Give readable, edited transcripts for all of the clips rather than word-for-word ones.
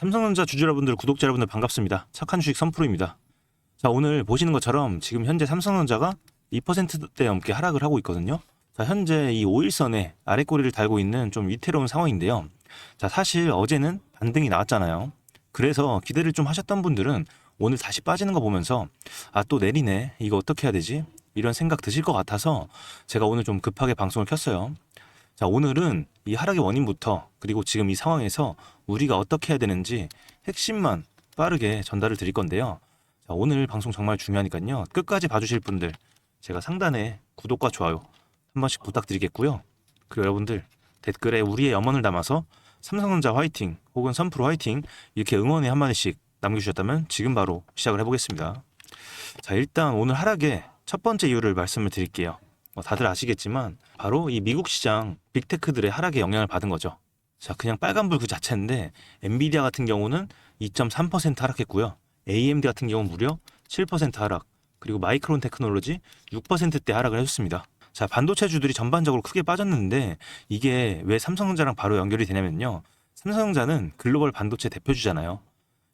삼성전자 주주 여러분들, 구독자 여러분들 반갑습니다. 착한 주식 선프로입니다. 자, 오늘 보시는 것처럼 지금 현재 삼성전자가 2%대 넘게 하락을 하고 있거든요. 자, 현재 이 5일선에 아랫꼬리를 달고 있는 좀 위태로운 상황인데요. 자, 사실 어제는 반등이 나왔잖아요. 그래서 기대를 좀 하셨던 분들은 오늘 다시 빠지는 거 보면서 또 내리네, 이거 어떻게 해야 되지? 이런 생각 드실 것 같아서 제가 오늘 좀 급하게 방송을 켰어요. 자, 오늘은 이 하락의 원인부터, 그리고 지금 이 상황에서 우리가 어떻게 해야 되는지 핵심만 빠르게 전달을 드릴 건데요. 자, 오늘 방송 정말 중요하니까요. 끝까지 봐주실 분들, 제가 상단에 구독과 좋아요 한 번씩 부탁드리겠고요. 그리고 여러분들 댓글에 우리의 염원을 담아서 삼성전자 화이팅 혹은 선프로 화이팅 이렇게 응원의 한마디씩 남겨주셨다면 지금 바로 시작을 해보겠습니다. 자, 일단 오늘 하락의 첫 번째 이유를 말씀을 드릴게요. 다들 아시겠지만 바로 이 미국 시장 빅테크들의 하락에 영향을 받은 거죠. 자, 그냥 빨간불 그 자체인데 엔비디아 같은 경우는 2.3% 하락했고요. AMD 같은 경우는 무려 7% 하락, 그리고 마이크론 테크놀로지 6%대 하락을 해줬습니다. 자, 반도체주들이 전반적으로 크게 빠졌는데 이게 왜 삼성전자랑 바로 연결이 되냐면요. 삼성전자는 글로벌 반도체 대표주잖아요.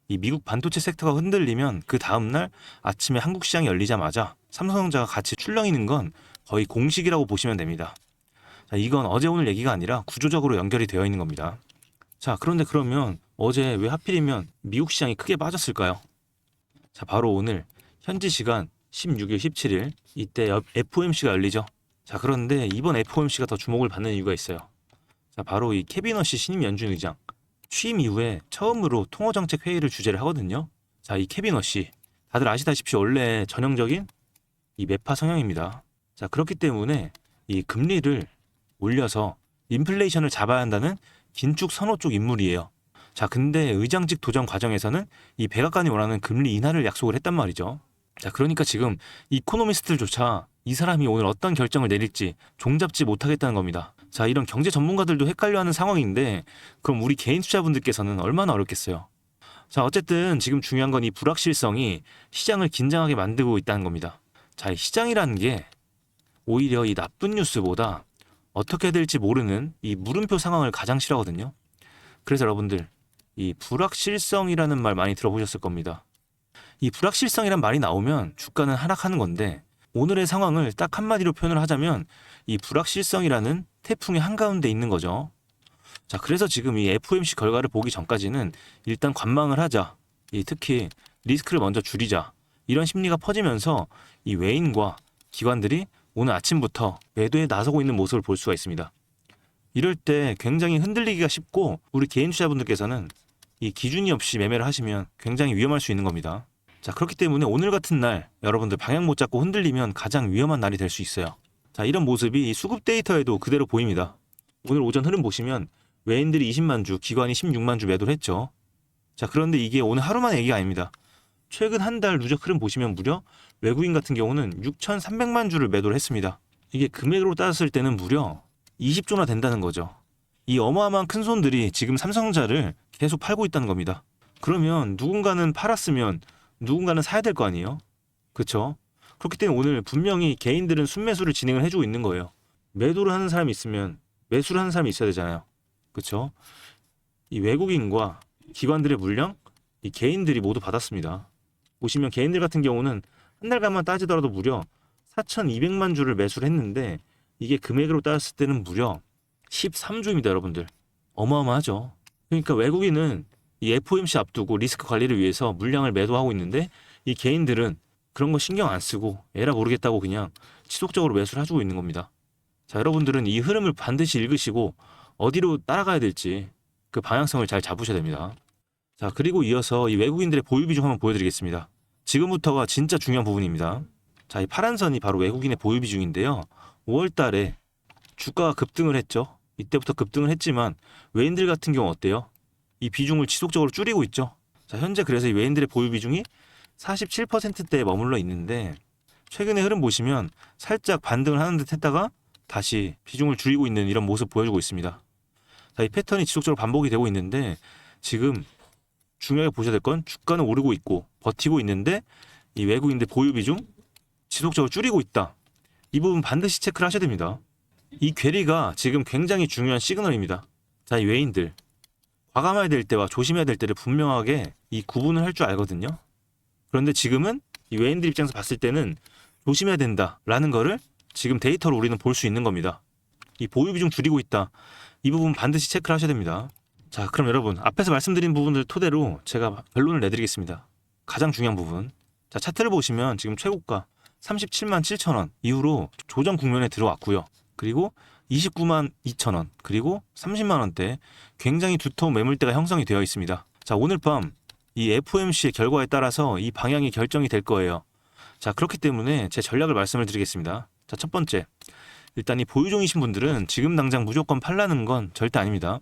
이 미국 반도체 섹터가 흔들리면 그 다음날 아침에 한국 시장이 열리자마자 삼성전자가 같이 출렁이는 건 거의 공식이라고 보시면 됩니다. 자, 이건 어제 오늘 얘기가 아니라 구조적으로 연결이 되어 있는 겁니다. 자, 그런데 그러면 어제 왜 하필이면 미국 시장이 크게 빠졌을까요? 자, 바로 오늘 현지 시간 16일, 17일 이때 FOMC가 열리죠. 자, 그런데 이번 FOMC가 더 주목을 받는 이유가 있어요. 자, 바로 이 케빈 워시 신임 연준 의장 취임 이후에 처음으로 통화정책 회의를 주재를 하거든요. 자, 이 케빈 워시 다들 아시다시피 원래 전형적인 이 매파 성향입니다. 자, 그렇기 때문에 이 금리를 올려서 인플레이션을 잡아야 한다는 긴축 선호 쪽 인물이에요. 자, 근데 의장직 도전 과정에서는 이 백악관이 원하는 금리 인하를 약속을 했단 말이죠. 자, 그러니까 지금 이코노미스트들조차 이 사람이 오늘 어떤 결정을 내릴지 종잡지 못하겠다는 겁니다. 자, 이런 경제 전문가들도 헷갈려하는 상황인데 그럼 우리 개인 투자분들께서는 얼마나 어렵겠어요. 자, 어쨌든 지금 중요한 건 이 불확실성이 시장을 긴장하게 만들고 있다는 겁니다. 자, 이 시장이라는 게 오히려 이 나쁜 뉴스보다 어떻게 될지 모르는 이 물음표 상황을 가장 싫어하거든요. 그래서 여러분들 이 불확실성이라는 말 많이 들어보셨을 겁니다. 이 불확실성이란 말이 나오면 주가는 하락하는 건데 오늘의 상황을 딱 한마디로 표현을 하자면 이 불확실성이라는 태풍의 한가운데 있는 거죠. 자, 그래서 지금 이 FOMC 결과를 보기 전까지는 일단 관망을 하자, 특히 리스크를 먼저 줄이자, 이런 심리가 퍼지면서 이 외인과 기관들이 오늘 아침부터 매도에 나서고 있는 모습을 볼 수가 있습니다. 이럴 때 굉장히 흔들리기가 쉽고 우리 개인 투자분들께서는 이 기준이 없이 매매를 하시면 굉장히 위험할 수 있는 겁니다. 자, 그렇기 때문에 오늘 같은 날 여러분들 방향 못 잡고 흔들리면 가장 위험한 날이 될 수 있어요. 자, 이런 모습이 이 수급 데이터에도 그대로 보입니다. 오늘 오전 흐름 보시면 외인들이 20만 주, 기관이 16만 주 매도를 했죠. 자, 그런데 이게 오늘 하루만 얘기가 아닙니다. 최근 한 달 누적 흐름 보시면 무려 외국인 같은 경우는 6,300만 주를 매도를 했습니다. 이게 금액으로 따졌을 때는 무려 20조나 된다는 거죠. 이 어마어마한 큰 손들이 지금 삼성전자를 계속 팔고 있다는 겁니다. 그러면 누군가는 팔았으면 누군가는 사야 될 거 아니에요? 그렇죠? 그렇기 때문에 오늘 분명히 개인들은 순매수를 진행을 해주고 있는 거예요. 매도를 하는 사람이 있으면 매수를 하는 사람이 있어야 되잖아요. 그렇죠? 이 외국인과 기관들의 물량, 이 개인들이 모두 받았습니다. 보시면 개인들 같은 경우는 한 달간만 따지더라도 무려 4,200만 주를 매수를 했는데 이게 금액으로 따졌을 때는 무려 13조입니다, 여러분들. 어마어마하죠. 그러니까 외국인은 이 FOMC 앞두고 리스크 관리를 위해서 물량을 매도하고 있는데 이 개인들은 그런 거 신경 안 쓰고 에라 모르겠다고 그냥 지속적으로 매수를 해주고 있는 겁니다. 자, 여러분들은 이 흐름을 반드시 읽으시고 어디로 따라가야 될지 그 방향성을 잘 잡으셔야 됩니다. 자, 그리고 이어서 이 외국인들의 보유 비중 한번 보여드리겠습니다. 지금부터가 진짜 중요한 부분입니다. 자, 이 파란 선이 바로 외국인의 보유 비중인데요. 5월 달에 주가가 급등을 했죠. 이때부터 급등을 했지만 외인들 같은 경우 어때요? 이 비중을 지속적으로 줄이고 있죠. 자, 현재 그래서 이 외인들의 보유 비중이 47%대에 머물러 있는데 최근의 흐름 보시면 살짝 반등을 하는 듯 했다가 다시 비중을 줄이고 있는 이런 모습 보여주고 있습니다. 자, 이 패턴이 지속적으로 반복이 되고 있는데 지금 중요하게 보셔야 될 건 주가는 오르고 있고 버티고 있는데 이 외국인들 보유 비중 지속적으로 줄이고 있다. 이 부분 반드시 체크를 하셔야 됩니다. 이 괴리가 지금 굉장히 중요한 시그널입니다. 자, 이 외인들 과감해야 될 때와 조심해야 될 때를 분명하게 이 구분을 할 줄 알거든요. 그런데 지금은 이 외인들 입장에서 봤을 때는 조심해야 된다라는 거를 지금 데이터로 우리는 볼 수 있는 겁니다. 이 보유 비중 줄이고 있다. 이 부분 반드시 체크를 하셔야 됩니다. 자, 그럼 여러분 앞에서 말씀드린 부분들 토대로 제가 결론을 내드리겠습니다. 가장 중요한 부분. 자, 차트를 보시면 지금 최고가 37만 7천 원 이후로 조정 국면에 들어왔고요. 그리고 29만 2천 원 그리고 30만 원대 굉장히 두터운 매물대가 형성이 되어 있습니다. 자, 오늘 밤 이 FOMC의 결과에 따라서 이 방향이 결정이 될 거예요. 자, 그렇기 때문에 제 전략을 말씀을 드리겠습니다. 자, 첫 번째. 일단 이 보유종이신 분들은 지금 당장 무조건 팔라는 건 절대 아닙니다.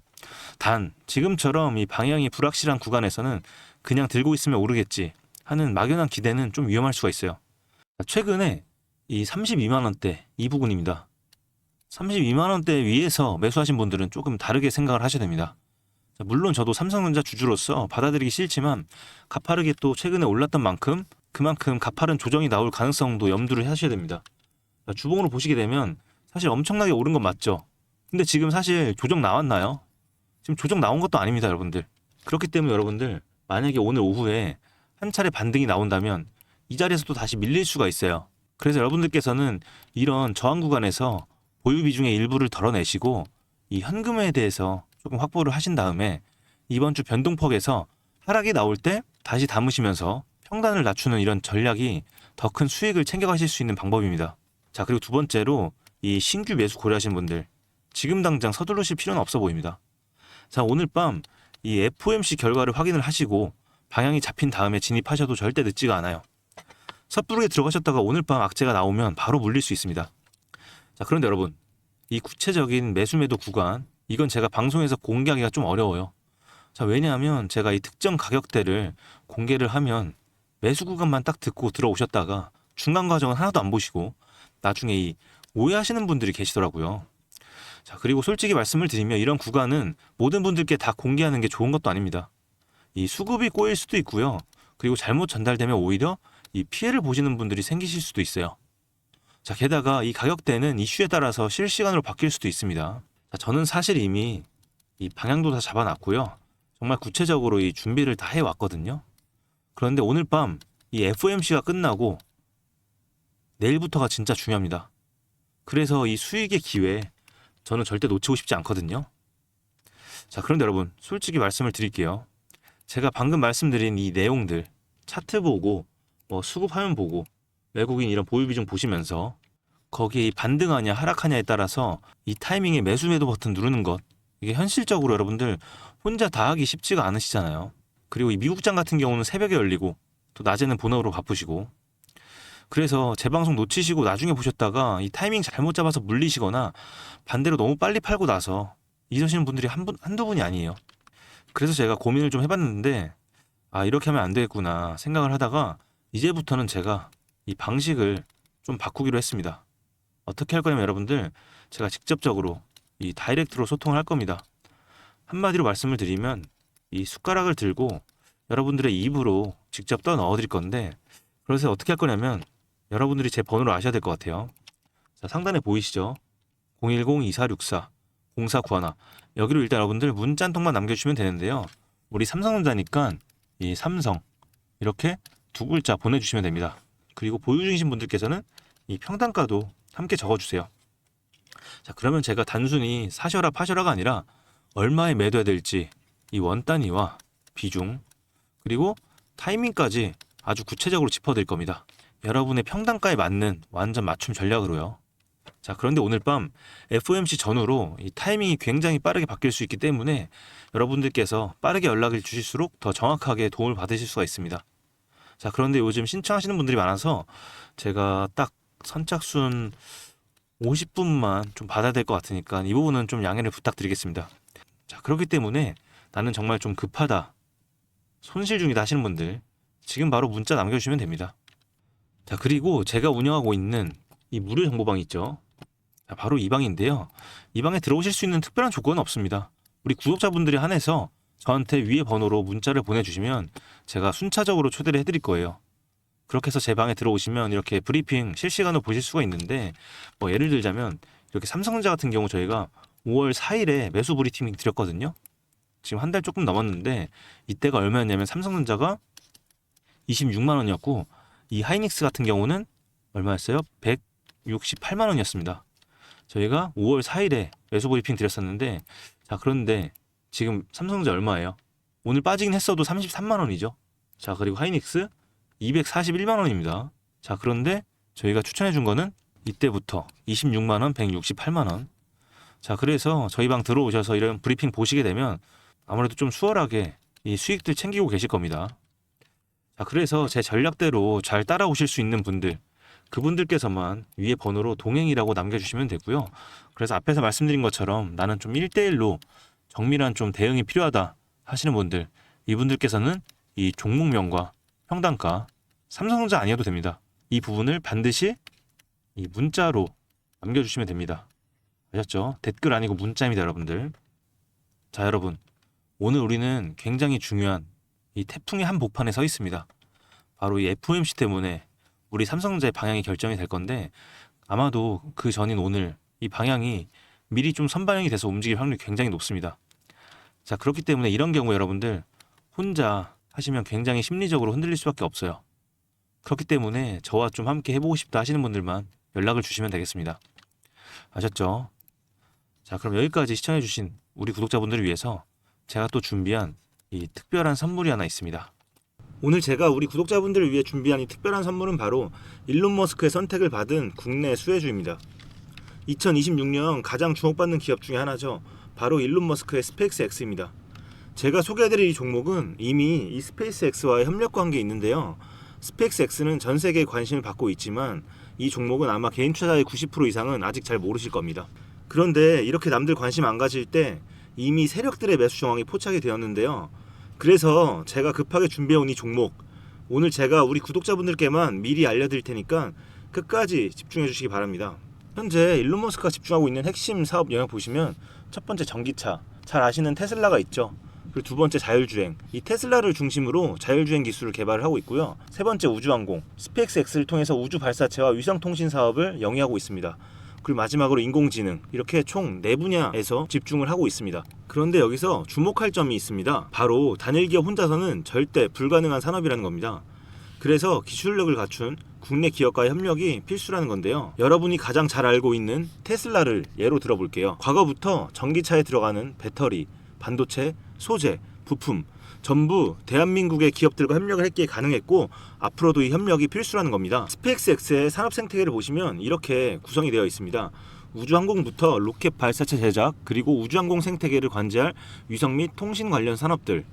단 지금처럼 이 방향이 불확실한 구간에서는 그냥 들고 있으면 오르겠지 하는 막연한 기대는 좀 위험할 수가 있어요. 최근에 이 32만 원대 이 부분입니다. 32만 원대 위에서 매수하신 분들은 조금 다르게 생각을 하셔야 됩니다. 물론 저도 삼성전자 주주로서 받아들이기 싫지만 가파르게 또 최근에 올랐던 만큼 그만큼 가파른 조정이 나올 가능성도 염두를 하셔야 됩니다. 주봉으로 보시게 되면 사실 엄청나게 오른 건 맞죠. 근데 지금 사실 조정 나왔나요? 지금 조정 나온 것도 아닙니다, 여러분들. 그렇기 때문에 여러분들 만약에 오늘 오후에 한 차례 반등이 나온다면 이 자리에서 또 다시 밀릴 수가 있어요. 그래서 여러분들께서는 이런 저항 구간에서 보유 비중의 일부를 덜어내시고 이 현금에 대해서 조금 확보를 하신 다음에 이번 주 변동폭에서 하락이 나올 때 다시 담으시면서 평단을 낮추는 이런 전략이 더 큰 수익을 챙겨가실 수 있는 방법입니다. 자, 그리고 두 번째로 이 신규 매수 고려하시는 분들 지금 당장 서두르실 필요는 없어 보입니다. 자, 오늘 밤 이 FOMC 결과를 확인을 하시고 방향이 잡힌 다음에 진입하셔도 절대 늦지가 않아요. 섣부르게 들어가셨다가 오늘 밤 악재가 나오면 바로 물릴 수 있습니다. 자, 그런데 여러분 이 구체적인 매수 매도 구간 이건 제가 방송에서 공개하기가 좀 어려워요. 자, 왜냐하면 제가 이 특정 가격대를 공개를 하면 매수 구간만 딱 듣고 들어오셨다가 중간 과정은 하나도 안 보시고 나중에 이 오해하시는 분들이 계시더라고요. 자, 그리고 솔직히 말씀을 드리면 이런 구간은 모든 분들께 다 공개하는 게 좋은 것도 아닙니다. 이 수급이 꼬일 수도 있고요. 그리고 잘못 전달되면 오히려 이 피해를 보시는 분들이 생기실 수도 있어요. 자, 게다가 이 가격대는 이슈에 따라서 실시간으로 바뀔 수도 있습니다. 자, 저는 사실 이미 이 방향도 다 잡아놨고요. 정말 구체적으로 이 준비를 다 해왔거든요. 그런데 오늘 밤 이 FOMC가 끝나고 내일부터가 진짜 중요합니다. 그래서 이 수익의 기회 저는 절대 놓치고 싶지 않거든요. 자, 그런데 여러분 솔직히 말씀을 드릴게요. 제가 방금 말씀드린 이 내용들 차트 보고 수급 화면 보고 외국인 이런 보유 비중 보시면서 거기에 이 반등하냐 하락하냐에 따라서 이 타이밍에 매수 매도 버튼 누르는 것 이게 현실적으로 여러분들 혼자 다 하기 쉽지가 않으시잖아요. 그리고 이 미국장 같은 경우는 새벽에 열리고 또 낮에는 본업으로 바쁘시고 그래서 제 방송 놓치시고 나중에 보셨다가 이 타이밍 잘못 잡아서 물리시거나 반대로 너무 빨리 팔고 나서 이러시는 분들이 한두 분이 아니에요. 그래서 제가 고민을 좀 해봤는데 이렇게 하면 안 되겠구나 생각을 하다가 이제부터는 제가 이 방식을 좀 바꾸기로 했습니다. 어떻게 할 거냐면 여러분들 제가 직접적으로 이 다이렉트로 소통을 할 겁니다. 한마디로 말씀을 드리면 이 숟가락을 들고 여러분들의 입으로 직접 떠 넣어 드릴 건데 그래서 어떻게 할 거냐면 여러분들이 제 번호를 아셔야 될 것 같아요. 자, 상단에 보이시죠? 010-2464-0491 여기로 일단 여러분들 문자 한 통만 남겨주시면 되는데요. 우리 삼성전자니까 이 삼성 이렇게 두 글자 보내주시면 됩니다. 그리고 보유 중이신 분들께서는 이 평단가도 함께 적어주세요. 자, 그러면 제가 단순히 사셔라 파셔라가 아니라 얼마에 매도해야 될지 이 원 단위와 비중 그리고 타이밍까지 아주 구체적으로 짚어드릴 겁니다. 여러분의 평단가에 맞는 완전 맞춤 전략으로요. 자, 그런데 오늘 밤 FOMC 전후로 이 타이밍이 굉장히 빠르게 바뀔 수 있기 때문에 여러분들께서 빠르게 연락을 주실수록 더 정확하게 도움을 받으실 수가 있습니다. 자, 그런데 요즘 신청하시는 분들이 많아서 제가 딱 선착순 50분만 좀 받아야 될 것 같으니까 이 부분은 좀 양해를 부탁드리겠습니다. 자, 그렇기 때문에 나는 정말 좀 급하다, 손실 중이다 하시는 분들 지금 바로 문자 남겨주시면 됩니다. 자, 그리고 제가 운영하고 있는 이 무료 정보방 있죠. 자, 바로 이 방인데요. 이 방에 들어오실 수 있는 특별한 조건은 없습니다. 우리 구독자분들이 한해서 저한테 위에 번호로 문자를 보내주시면 제가 순차적으로 초대를 해드릴 거예요. 그렇게 해서 제 방에 들어오시면 이렇게 브리핑 실시간으로 보실 수가 있는데 예를 들자면 이렇게 삼성전자 같은 경우 저희가 5월 4일에 매수 브리핑 드렸거든요. 지금 한 달 조금 넘었는데 이때가 얼마였냐면 삼성전자가 26만 원이었고 이 하이닉스 같은 경우는 얼마였어요? 168만 원이었습니다. 저희가 5월 4일에 매수 브리핑 드렸었는데 자 그런데 지금 삼성전자 얼마예요? 오늘 빠지긴 했어도 33만 원이죠. 자 그리고 하이닉스 241만 원입니다. 자 그런데 저희가 추천해 준 거는 이때부터 26만 원, 168만 원. 자 그래서 저희 방 들어오셔서 이런 브리핑 보시게 되면 아무래도 좀 수월하게 이 수익들 챙기고 계실 겁니다. 자 그래서 제 전략대로 잘 따라오실 수 있는 분들 그분들께서만 위에 번호로 동행이라고 남겨주시면 되고요. 그래서 앞에서 말씀드린 것처럼 나는 좀 1대1로 정밀한 좀 대응이 필요하다 하시는 분들 이분들께서는 이 종목명과 평단가 삼성전자 아니어도 됩니다. 이 부분을 반드시 이 문자로 남겨주시면 됩니다. 아셨죠? 댓글 아니고 문자입니다, 여러분들. 자, 여러분. 오늘 우리는 굉장히 중요한 이 태풍의 한복판에 서 있습니다. 바로 이 FOMC 때문에 우리 삼성전자의 방향이 결정이 될 건데 아마도 그 전인 오늘 이 방향이 미리 좀 선반영이 돼서 움직일 확률이 굉장히 높습니다. 자, 그렇기 때문에 이런 경우 여러분들 혼자 하시면 굉장히 심리적으로 흔들릴 수밖에 없어요. 그렇기 때문에 저와 좀 함께 해보고 싶다 하시는 분들만 연락을 주시면 되겠습니다. 아셨죠? 자, 그럼 여기까지 시청해주신 우리 구독자분들을 위해서 제가 또 준비한 이 특별한 선물이 하나 있습니다. 오늘 제가 우리 구독자분들을 위해 준비한 이 특별한 선물은 바로 일론 머스크의 선택을 받은 국내 수혜주입니다. 2026년 가장 주목받는 기업 중에 하나죠. 바로 일론 머스크의 스페이스X입니다. 제가 소개해드릴 이 종목은 이미 이 스페이스X와의 협력 관계에 있는데요. 스페이스X는 전 세계에 관심을 받고 있지만 이 종목은 아마 개인 투자자의 90% 이상은 아직 잘 모르실 겁니다. 그런데 이렇게 남들 관심 안 가질 때 이미 세력들의 매수 정황이 포착이 되었는데요. 그래서 제가 급하게 준비해온 이 종목 오늘 제가 우리 구독자분들께만 미리 알려드릴 테니까 끝까지 집중해 주시기 바랍니다. 현재 일론 머스크가 집중하고 있는 핵심 사업 영역 보시면 첫 번째 전기차, 잘 아시는 테슬라가 있죠. 그리고 두 번째 자율주행, 이 테슬라를 중심으로 자율주행 기술을 개발을 하고 있고요. 세 번째 우주항공, 스페이스X를 통해서 우주 발사체와 위성통신 사업을 영위하고 있습니다. 그리고 마지막으로 인공지능, 이렇게 총 4분야에서 집중을 하고 있습니다. 그런데 여기서 주목할 점이 있습니다. 바로 단일 기업 혼자서는 절대 불가능한 산업이라는 겁니다. 그래서 기술력을 갖춘 국내 기업과의 협력이 필수라는 건데요. 여러분이 가장 잘 알고 있는 테슬라를 예로 들어볼게요. 과거부터 전기차에 들어가는 배터리, 반도체, 소재, 부품 전부 대한민국의 기업들과 협력을 했기에 가능했고 앞으로도 이 협력이 필수라는 겁니다. 스페이스X의 산업 생태계를 보시면 이렇게 구성이 되어 있습니다. 우주항공부터 로켓 발사체 제작 그리고 우주항공 생태계를 관제할 위성 및 통신 관련 산업들.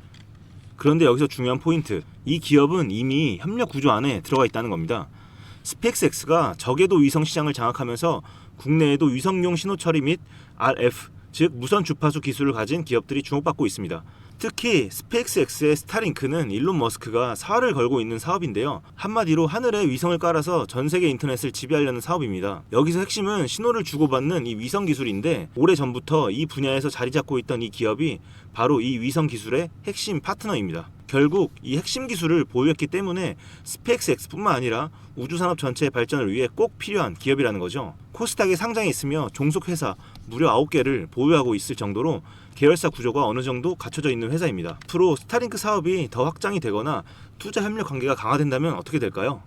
그런데 여기서 중요한 포인트, 이 기업은 이미 협력 구조 안에 들어가 있다는 겁니다. 스페이스X가 저궤도 위성 시장을 장악하면서 국내에도 위성용 신호 처리 및 RF 즉 무선 주파수 기술을 가진 기업들이 주목받고 있습니다. 특히 스페이스X의 스타링크는 일론 머스크가 사활을 걸고 있는 사업인데요. 한마디로 하늘에 위성을 깔아서 전 세계 인터넷을 지배하려는 사업입니다. 여기서 핵심은 신호를 주고받는 이 위성 기술인데 오래전부터 이 분야에서 자리 잡고 있던 이 기업이 바로 이 위성 기술의 핵심 파트너입니다. 결국 이 핵심 기술을 보유했기 때문에 스페이스X뿐만 아니라 우주산업 전체의 발전을 위해 꼭 필요한 기업이라는 거죠. 코스닥에 상장해 있으며 종속회사 무려 9개를 보유하고 있을 정도로 계열사 구조가 어느 정도 갖춰져 있는 회사입니다. 앞으로 스타링크 사업이 더 확장이 되거나 투자 협력 관계가 강화된다면 어떻게 될까요?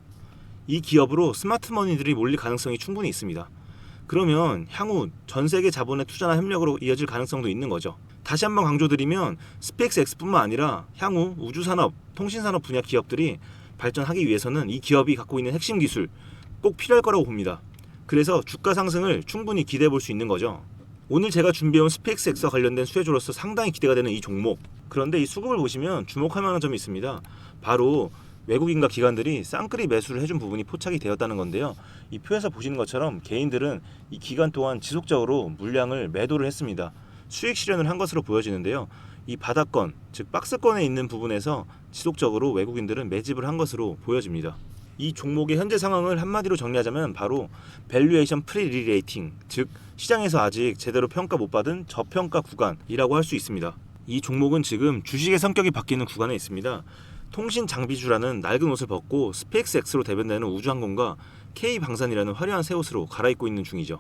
이 기업으로 스마트머니들이 몰릴 가능성이 충분히 있습니다. 그러면 향후 전 세계 자본의 투자나 협력으로 이어질 가능성도 있는 거죠. 다시 한번 강조드리면 스페이스X뿐만 아니라 향후 우주산업, 통신산업 분야 기업들이 발전하기 위해서는 이 기업이 갖고 있는 핵심 기술 꼭 필요할 거라고 봅니다. 그래서 주가 상승을 충분히 기대해 볼 수 있는 거죠. 오늘 제가 준비해온 스페이스X와 관련된 수혜주로서 상당히 기대가 되는 이 종목. 그런데 이 수급을 보시면 주목할 만한 점이 있습니다. 바로 외국인과 기관들이 쌍끌이 매수를 해준 부분이 포착이 되었다는 건데요. 이 표에서 보시는 것처럼 개인들은 이 기간 동안 지속적으로 물량을 매도를 했습니다. 수익 실현을 한 것으로 보여지는데요. 이 바닥권, 즉 박스권에 있는 부분에서 지속적으로 외국인들은 매집을 한 것으로 보여집니다. 이 종목의 현재 상황을 한마디로 정리하자면 바로 밸류에이션 프리리레이팅, 즉 시장에서 아직 제대로 평가 못 받은 저평가 구간이라고 할 수 있습니다. 이 종목은 지금 주식의 성격이 바뀌는 구간에 있습니다. 통신 장비주라는 낡은 옷을 벗고 스페이스X로 대변되는 우주항공과 K방산이라는 화려한 새 옷으로 갈아입고 있는 중이죠.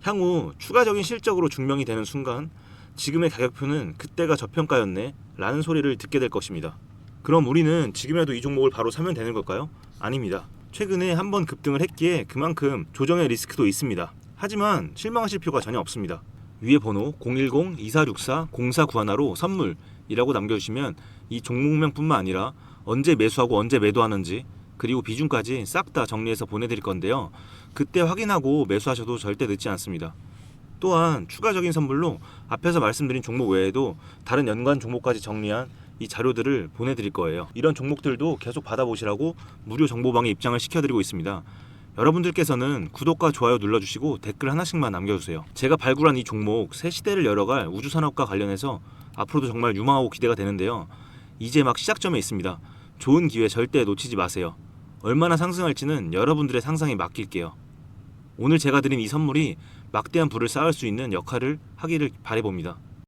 향후 추가적인 실적으로 증명이 되는 순간 지금의 가격표는 그때가 저평가였네 라는 소리를 듣게 될 것입니다. 그럼 우리는 지금이라도 이 종목을 바로 사면 되는 걸까요? 아닙니다. 최근에 한번 급등을 했기에 그만큼 조정의 리스크도 있습니다. 하지만 실망하실 필요가 전혀 없습니다. 위에 번호 010-2464-0491로 선물이라고 남겨주시면 이 종목명뿐만 아니라 언제 매수하고 언제 매도하는지 그리고 비중까지 싹 다 정리해서 보내드릴 건데요. 그때 확인하고 매수하셔도 절대 늦지 않습니다. 또한 추가적인 선물로 앞에서 말씀드린 종목 외에도 다른 연관 종목까지 정리한 이 자료들을 보내드릴 거예요. 이런 종목들도 계속 받아보시라고 무료 정보방에 입장을 시켜드리고 있습니다. 여러분들께서는 구독과 좋아요 눌러주시고 댓글 하나씩만 남겨주세요. 제가 발굴한 이 종목 새 시대를 열어갈 우주산업과 관련해서 앞으로도 정말 유망하고 기대가 되는데요. 이제 막 시작점에 있습니다. 좋은 기회 절대 놓치지 마세요. 얼마나 상승할지는 여러분들의 상상에 맡길게요. 오늘 제가 드린 이 선물이 막대한 부를 쌓을 수 있는 역할을 하기를 바라봅니다.